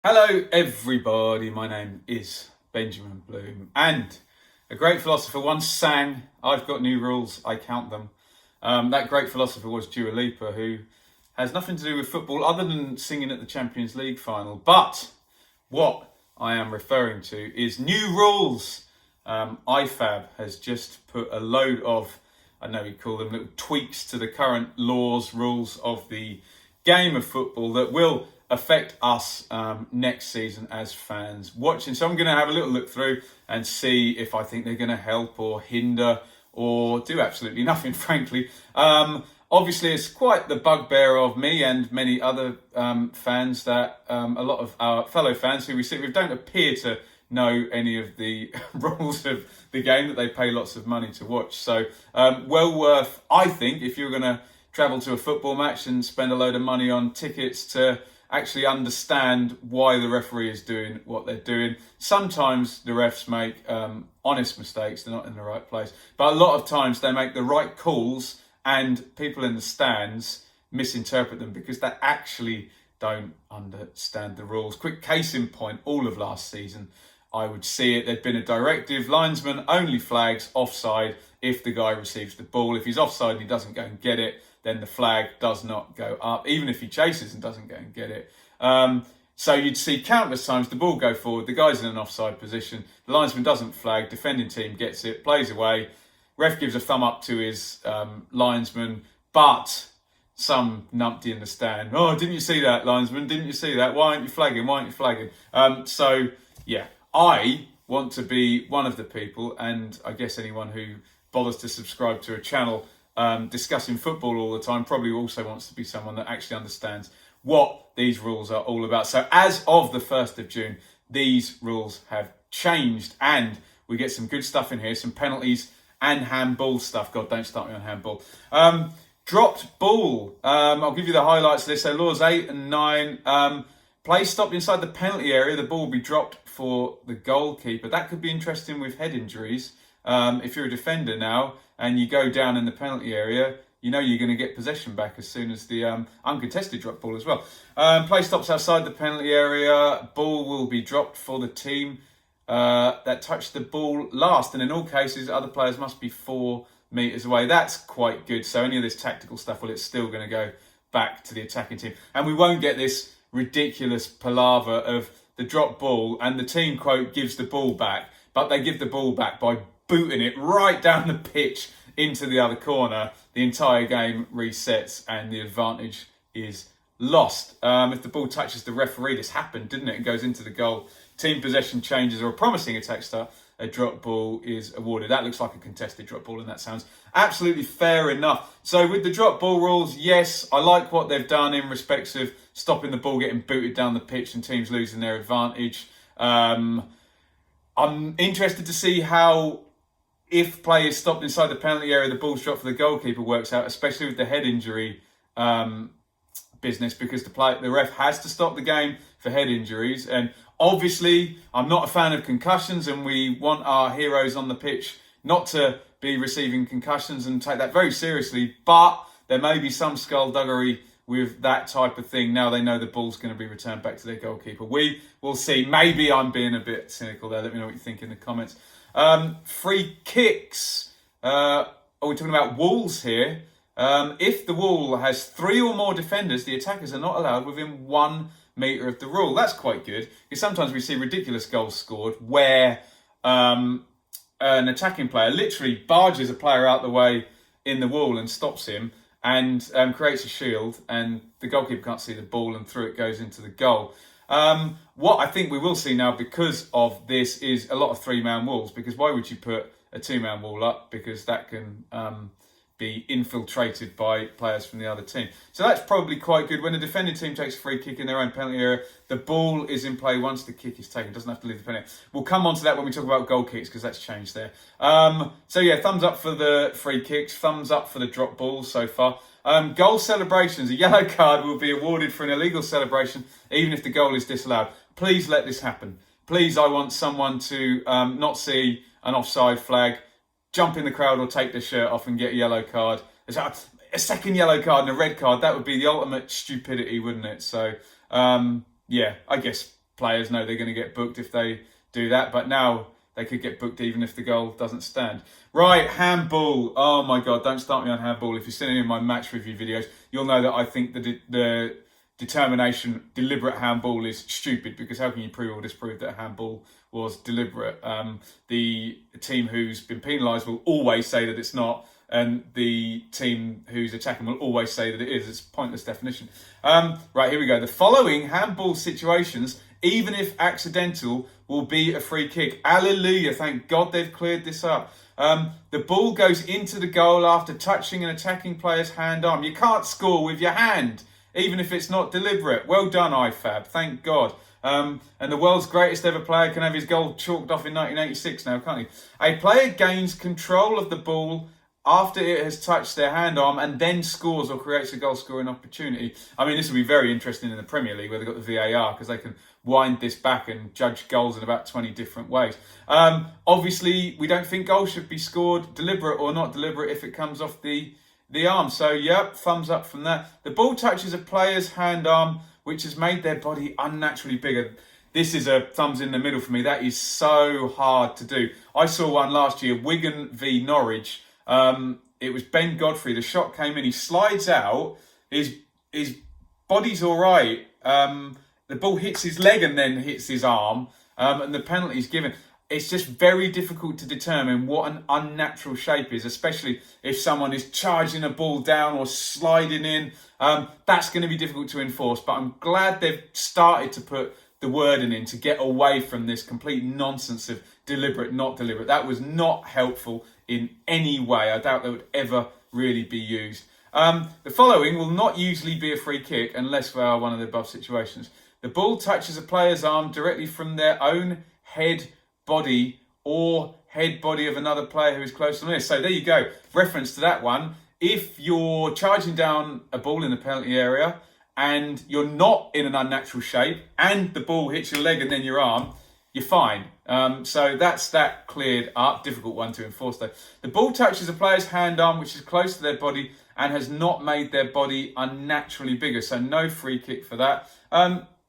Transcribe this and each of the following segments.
Hello, everybody. My name is Benjamin Bloom, and a great philosopher once sang, "I've got new rules, I count them." That great philosopher was Dua Lipa, who has nothing to do with football other than singing at the Champions League final. But what I am referring to is new rules. IFAB has just put a load of, I know we call them little tweaks to the current laws, rules of the game of football that will affect us next season as fans watching. So I'm going to have a little look through and see if I think they're going to help or hinder or do absolutely nothing, frankly. Obviously, it's quite the bugbear of me and many other fans that a lot of our fellow fans who we sit with don't appear to know any of the rules of the game that they pay lots of money to watch. So well worth, I think, if you're going to travel to a football match and spend a load of money on tickets, to actually understand why the referee is doing what they're doing. Sometimes the refs make honest mistakes, they're not in the right place. But a lot of times they make the right calls and people in the stands misinterpret them because they actually don't understand the rules. Quick case in point, all of last season, I would see it. There'd been a directive, linesman only flags offside if the guy receives the ball. If he's offside and he doesn't go and get it, then the flag does not go up, even if he chases and doesn't go and get it. So you'd see countless times the ball go forward, the guy's in an offside position, the linesman doesn't flag, defending team gets it, plays away, ref gives a thumb up to his linesman, but some numpty in the stand, "Oh, didn't you see that, linesman? Didn't you see that? Why aren't you flagging? Why aren't you flagging?" So, yeah, I want to be one of the people, and I guess anyone who bothers to subscribe to a channel discussing football all the time probably also wants to be someone that actually understands what these rules are all about. So as of the 1st of June, these rules have changed and we get some good stuff in here, some penalties and handball stuff. God, don't start me on handball. Dropped ball. I'll give you the highlights of this. So laws 8 and 9. Play stopped inside the penalty area. The ball will be dropped for the goalkeeper. That could be interesting with head injuries. If you're a defender now and you go down in the penalty area, you know you're going to get possession back as soon as the uncontested drop ball as well. Play stops outside the penalty area. Ball will be dropped for the team that touched the ball last. And in all cases, other players must be 4 metres away. That's quite good. So any of this tactical stuff, well, it's still going to go back to the attacking team. And we won't get this ridiculous palaver of the drop ball and the team, quote, gives the ball back. But they give the ball back by booting it right down the pitch into the other corner. The entire game resets and the advantage is lost. If the ball touches the referee, this happened, didn't it? It goes into the goal. Team possession changes or a promising attack start, a drop ball is awarded. That looks like a contested drop ball and that sounds absolutely fair enough. So with the drop ball rules, yes, I like what they've done in respects of stopping the ball getting booted down the pitch and teams losing their advantage. I'm interested to see how, if play is stopped inside the penalty area, the ball's dropped for the goalkeeper works out, especially with the head injury business, because the ref has to stop the game for head injuries. And obviously, I'm not a fan of concussions, and we want our heroes on the pitch not to be receiving concussions and take that very seriously. But there may be some skullduggery with that type of thing. Now they know the ball's going to be returned back to their goalkeeper. We will see. Maybe I'm being a bit cynical there. Let me know what you think in the comments. Free kicks. Are we talking about walls here? If the wall has 3 or more defenders, the attackers are not allowed within 1 metre of the rule. That's quite good, because sometimes we see ridiculous goals scored where an attacking player literally barges a player out the way in the wall and stops him and creates a shield, and the goalkeeper can't see the ball and through it goes into the goal. What I think we will see now because of this is a lot of 3-man walls, because why would you put a 2-man wall up? Because that can be infiltrated by players from the other team. So that's probably quite good. When the defending team takes a free kick in their own penalty area, the ball is in play once the kick is taken. It doesn't have to leave the penalty. We'll come on to that when we talk about goal kicks, because that's changed there. So yeah, thumbs up for the free kicks, thumbs up for the drop balls so far. Goal celebrations. A yellow card will be awarded for an illegal celebration, even if the goal is disallowed. Please let this happen. Please, I want someone to not see an offside flag, jump in the crowd or take their shirt off and get a yellow card. A second yellow card and a red card, that would be the ultimate stupidity, wouldn't it? So, yeah, I guess players know they're going to get booked if they do that. But now they could get booked even if the goal doesn't stand. Right, handball. Oh my God, don't start me on handball. If you've seen any of my match review videos, you'll know that I think the determination, deliberate handball is stupid, because how can you prove or disprove that a handball was deliberate? The team who's been penalised will always say that it's not, and the team who's attacking will always say that it is. It's a pointless definition. Right, here we go. The following handball situations, even if accidental, will be a free kick. Hallelujah, thank God they've cleared this up. The ball goes into the goal after touching an attacking player's hand arm. You can't score with your hand, even if it's not deliberate. Well done, IFAB, thank God. And the world's greatest ever player can have his goal chalked off in 1986 now, can't he? A player gains control of the ball after it has touched their hand arm and then scores or creates a goal scoring opportunity. I mean, this will be very interesting in the Premier League where they've got the VAR, because they can wind this back and judge goals in about 20 different ways. Obviously, we don't think goals should be scored, deliberate or not deliberate, if it comes off the arm. So, yep, thumbs up from that. The ball touches a player's hand arm, which has made their body unnaturally bigger. This is a thumbs in the middle for me. That is so hard to do. I saw one last year, Wigan v Norwich. It was Ben Godfrey. The shot came in. He slides out. His body's all right. The ball hits his leg and then hits his arm. And the penalty's given. It's just very difficult to determine what an unnatural shape is, especially if someone is charging a ball down or sliding in. That's going to be difficult to enforce. But I'm glad they've started to put the wording in to get away from this complete nonsense of deliberate, not deliberate. That was not helpful in any way. I doubt that would ever really be used. The following will not usually be a free kick unless we are one of the above situations. The ball touches a player's arm directly from their own head, body, or head body of another player who is close to them. So there you go. Reference to that one. If you're charging down a ball in the penalty area and you're not in an unnatural shape and the ball hits your leg and then your arm, you're fine. So that's that cleared up. Difficult one to enforce though. The ball touches a player's hand arm which is close to their body and has not made their body unnaturally bigger. So no free kick for that.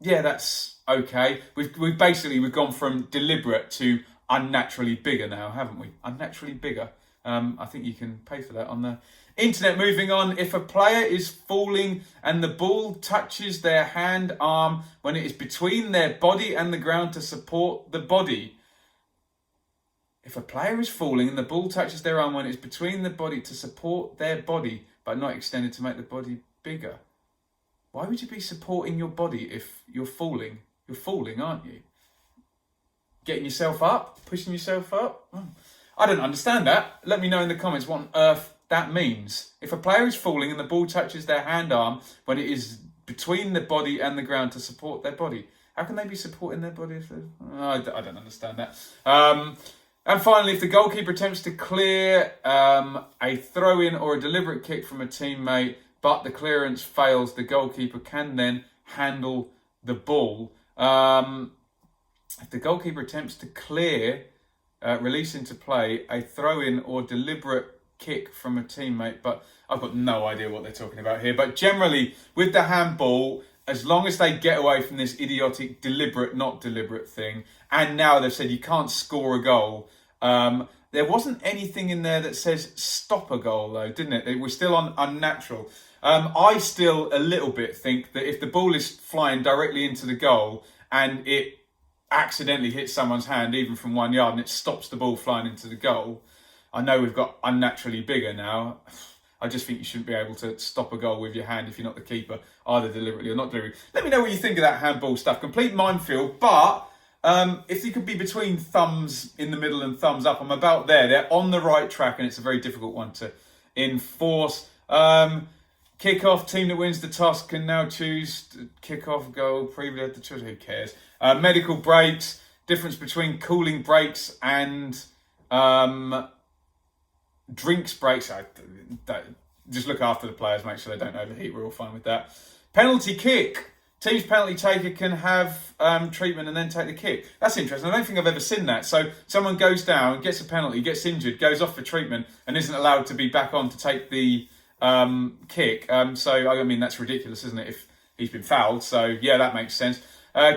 Yeah, that's okay. We've gone from deliberate to unnaturally bigger now, haven't we? Unnaturally bigger. I think you can pay for that on the internet. Moving on, if a player is falling and the ball touches their hand arm when it is between their body and the ground to support the body. If a player is falling and the ball touches their arm when it's between the body to support their body, but not extended to make the body bigger. Why would you be supporting your body if you're falling? You're falling, aren't you? Getting yourself up? Pushing yourself up? Oh, I don't understand that. Let me know in the comments what on earth that means. If a player is falling and the ball touches their hand arm when it is between the body and the ground to support their body, how can they be supporting their body? I don't understand that. And finally, if the goalkeeper attempts to clear a throw-in or a deliberate kick from a teammate, but the clearance fails, the goalkeeper can then handle the ball. If the goalkeeper attempts to clear, release into play, a throw-in or deliberate kick from a teammate, but I've got no idea what they're talking about here. But generally, with the handball, as long as they get away from this idiotic deliberate, not deliberate thing, and now they've said you can't score a goal. There wasn't anything in there that says stop a goal, though, didn't it? It was still on unnatural. I still a little bit think that if the ball is flying directly into the goal and it accidentally hits someone's hand, even from 1 yard, and it stops the ball flying into the goal, I know we've got unnaturally bigger now. I just think you shouldn't be able to stop a goal with your hand if you're not the keeper, either deliberately or not deliberately. Let me know what you think of that handball stuff. Complete minefield, but if you could be between thumbs in the middle and thumbs up, I'm about there. They're on the right track, and it's a very difficult one to enforce. Kick-off, team that wins the toss can now choose kick-off goal. Previously had the choice, who cares? Medical breaks, difference between cooling breaks and drinks breaks. Just look after the players, make sure they don't overheat. We're all fine with that. Penalty kick. Team's penalty taker can have treatment and then take the kick. That's interesting. I don't think I've ever seen that. So someone goes down, gets a penalty, gets injured, goes off for treatment and isn't allowed to be back on to take the kick. So, I mean, that's ridiculous, isn't it, if he's been fouled? So, yeah, that makes sense.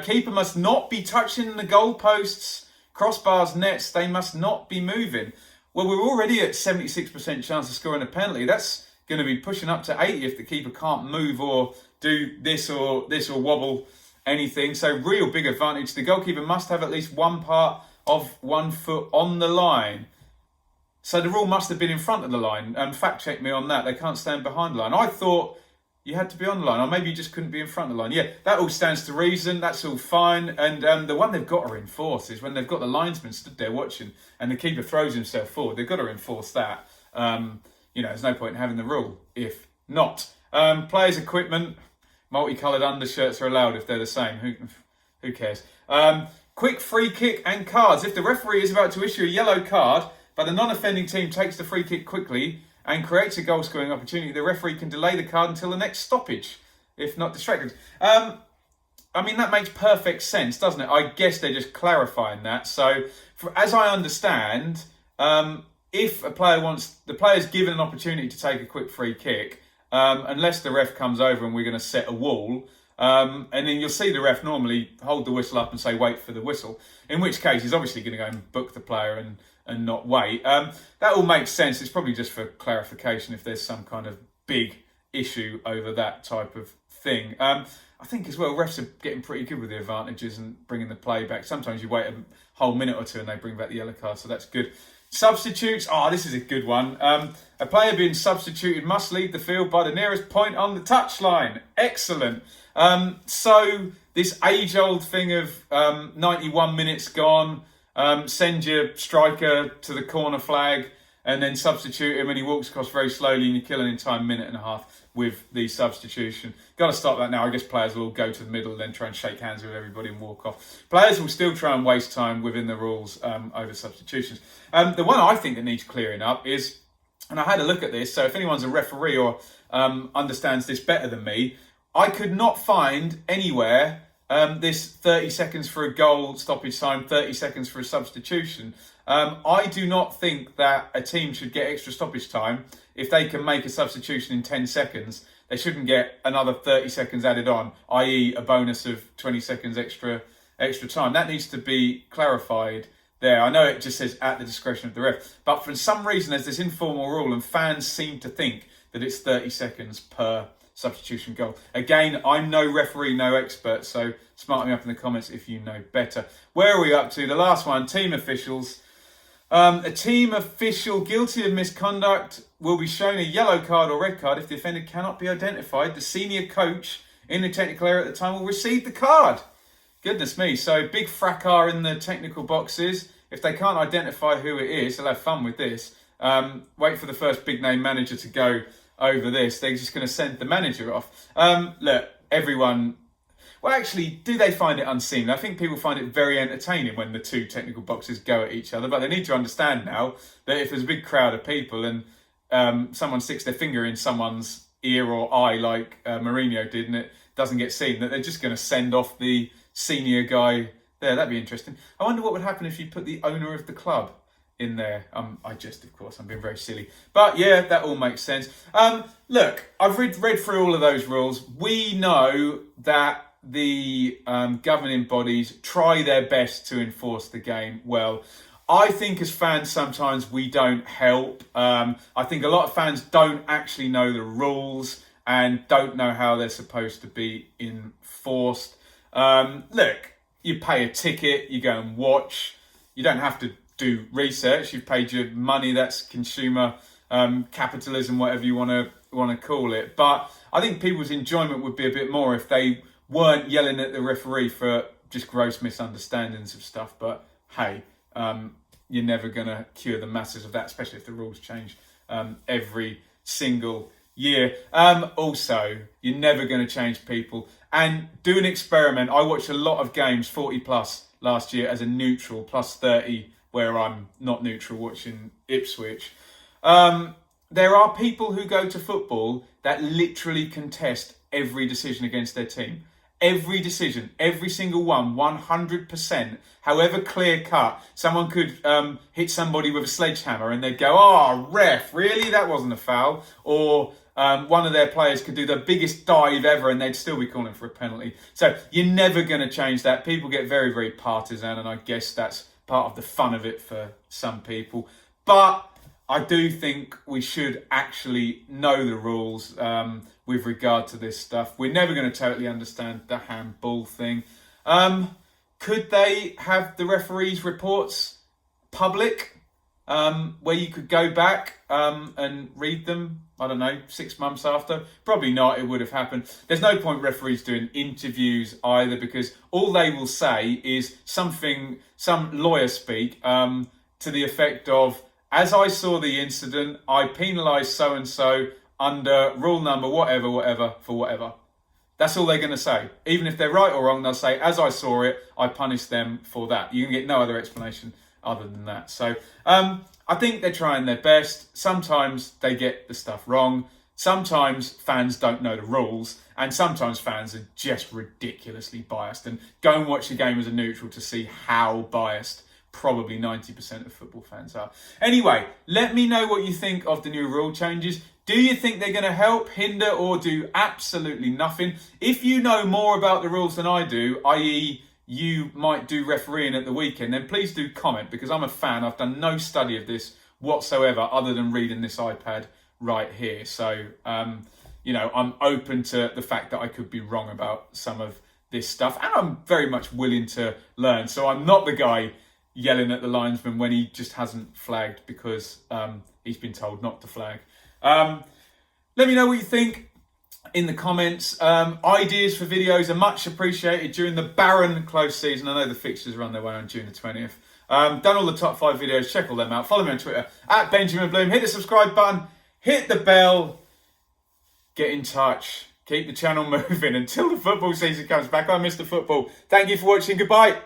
Keeper must not be touching the goalposts, crossbars, nets. They must not be moving. Well, we're already at 76% chance of scoring a penalty. That's going to be pushing up to 80 if the keeper can't move or do this or wobble anything. So real big advantage. The goalkeeper must have at least one part of 1 foot on the line. So the rule must have been in front of the line. Fact check me on that. They can't stand behind the line. I thought you had to be on the line, or maybe you just couldn't be in front of the line. Yeah, that all stands to reason. That's all fine. And the one they've got to enforce is when they've got the linesman stood there watching and the keeper throws himself forward. They've got to enforce that. There's no point in having the rule if not. Players' equipment, multicoloured undershirts are allowed if they're the same. Who cares? Quick free kick and cards. If the referee is about to issue a yellow card, but the non-offending team takes the free kick quickly and creates a goal-scoring opportunity, the referee can delay the card until the next stoppage, if not distracted. That makes perfect sense, doesn't it? I guess they're just clarifying that. So, as I understand, if a player the player's given an opportunity to take a quick free kick, unless the ref comes over and we're going to set a wall, and then you'll see the ref normally hold the whistle up and say, wait for the whistle, in which case he's obviously going to go and book the player and not wait. That all makes sense. It's probably just for clarification if there's some kind of big issue over that type of thing. I think as well, refs are getting pretty good with the advantages and bringing the play back. Sometimes you wait a whole minute or two and they bring back the yellow card, so that's good. Substitutes. This is a good one. A player being substituted must leave the field by the nearest point on the touchline. Excellent. So this age-old thing of 91 minutes gone, send your striker to the corner flag and then substitute him and he walks across very slowly and you kill an entire minute and a half with the substitution. Got to stop that now. I guess players will all go to the middle and then try and shake hands with everybody and walk off. Players will still try and waste time within the rules over substitutions. The one I think that needs clearing up is, and I had a look at this, so if anyone's a referee or understands this better than me, I could not find anywhere this 30 seconds for a goal stoppage time, 30 seconds for a substitution. I do not think that a team should get extra stoppage time if they can make a substitution in 10 seconds. They shouldn't get another 30 seconds added on, i.e. a bonus of 20 seconds extra time. That needs to be clarified there. I know it just says at the discretion of the ref, but for some reason there's this informal rule and fans seem to think that it's 30 seconds per substitution goal. Again, I'm no referee, no expert, so smart me up in the comments if you know better. Where are we up to? The last one, team officials. A team official guilty of misconduct will be shown a yellow card or red card if the offender cannot be identified. The senior coach in the technical area at the time will receive the card. Goodness me. So big fracas in the technical boxes. If they can't identify who it is, they'll have fun with this. Wait for the first big name manager to go over this. They're just going to send the manager off. Look, everyone... Well, actually, do they find it unseemly? I think people find it very entertaining when the two technical boxes go at each other, but they need to understand now that if there's a big crowd of people and someone sticks their finger in someone's ear or eye like Mourinho did and it doesn't get seen, that they're just going to send off the senior guy there. That'd be interesting. I wonder what would happen if you put the owner of the club in there. I just, of course, I'm being very silly. But yeah, that all makes sense. Look, I've read through all of those rules. We know that the governing bodies try their best to enforce the game well. I think as fans sometimes we don't help. I think a lot of fans don't actually know the rules and don't know how they're supposed to be enforced. Look, you pay a ticket, you go and watch. You don't have to do research. You've paid your money. That's consumer capitalism, whatever you want to call it. But I think people's enjoyment would be a bit more if they weren't yelling at the referee for just gross misunderstandings of stuff. But hey, you're never going to cure the masses of that, especially if the rules change every single year. Also, you're never going to change people. And do an experiment. I watched a lot of games, 40 plus last year as a neutral, plus 30 where I'm not neutral, watching Ipswich. There are people who go to football that literally contest every decision against their team. Every decision, every single one, 100%, however clear cut. Someone could hit somebody with a sledgehammer and they'd go, "Oh, ref, really? That wasn't a foul." Or one of their players could do the biggest dive ever and they'd still be calling for a penalty. So you're never going to change that. People get very, very partisan, and I guess that's part of the fun of it for some people. But I do think we should actually know the rules with regard to this stuff. We're never going to totally understand the handball thing. Could they have the referees' reports public, where you could go back and read them, I don't know, 6 months after? Probably not, it would have happened. There's no point referees doing interviews either, because all they will say is some lawyer speak to the effect of, as I saw the incident, I penalised so-and-so under rule number whatever for whatever. That's all they're going to say. Even if they're right or wrong, they'll say, as I saw it, I punished them for that. You can get no other explanation other than that. So I think they're trying their best. Sometimes they get the stuff wrong. Sometimes fans don't know the rules. And sometimes fans are just ridiculously biased. And go and watch the game as a neutral to see how biased probably 90% of football fans are. Anyway, let me know what you think of the new rule changes. Do you think they're going to help, hinder, or do absolutely nothing? If you know more about the rules than I do, i.e. you might do refereeing at the weekend, then please do comment, because I'm a fan. I've done no study of this whatsoever other than reading this iPad right here. So, I'm open to the fact that I could be wrong about some of this stuff, and I'm very much willing to learn. So I'm not the guy yelling at the linesman when he just hasn't flagged because he's been told not to flag. Let me know what you think in the comments. Ideas for videos are much appreciated during the barren close season. I know the fixtures are on their way on June the 20th. Done all the top 5 videos. Check all them out. Follow me on Twitter at Benjamin Bloom. Hit the subscribe button. Hit the bell. Get in touch. Keep the channel moving until the football season comes back. I miss the football. Thank you for watching. Goodbye.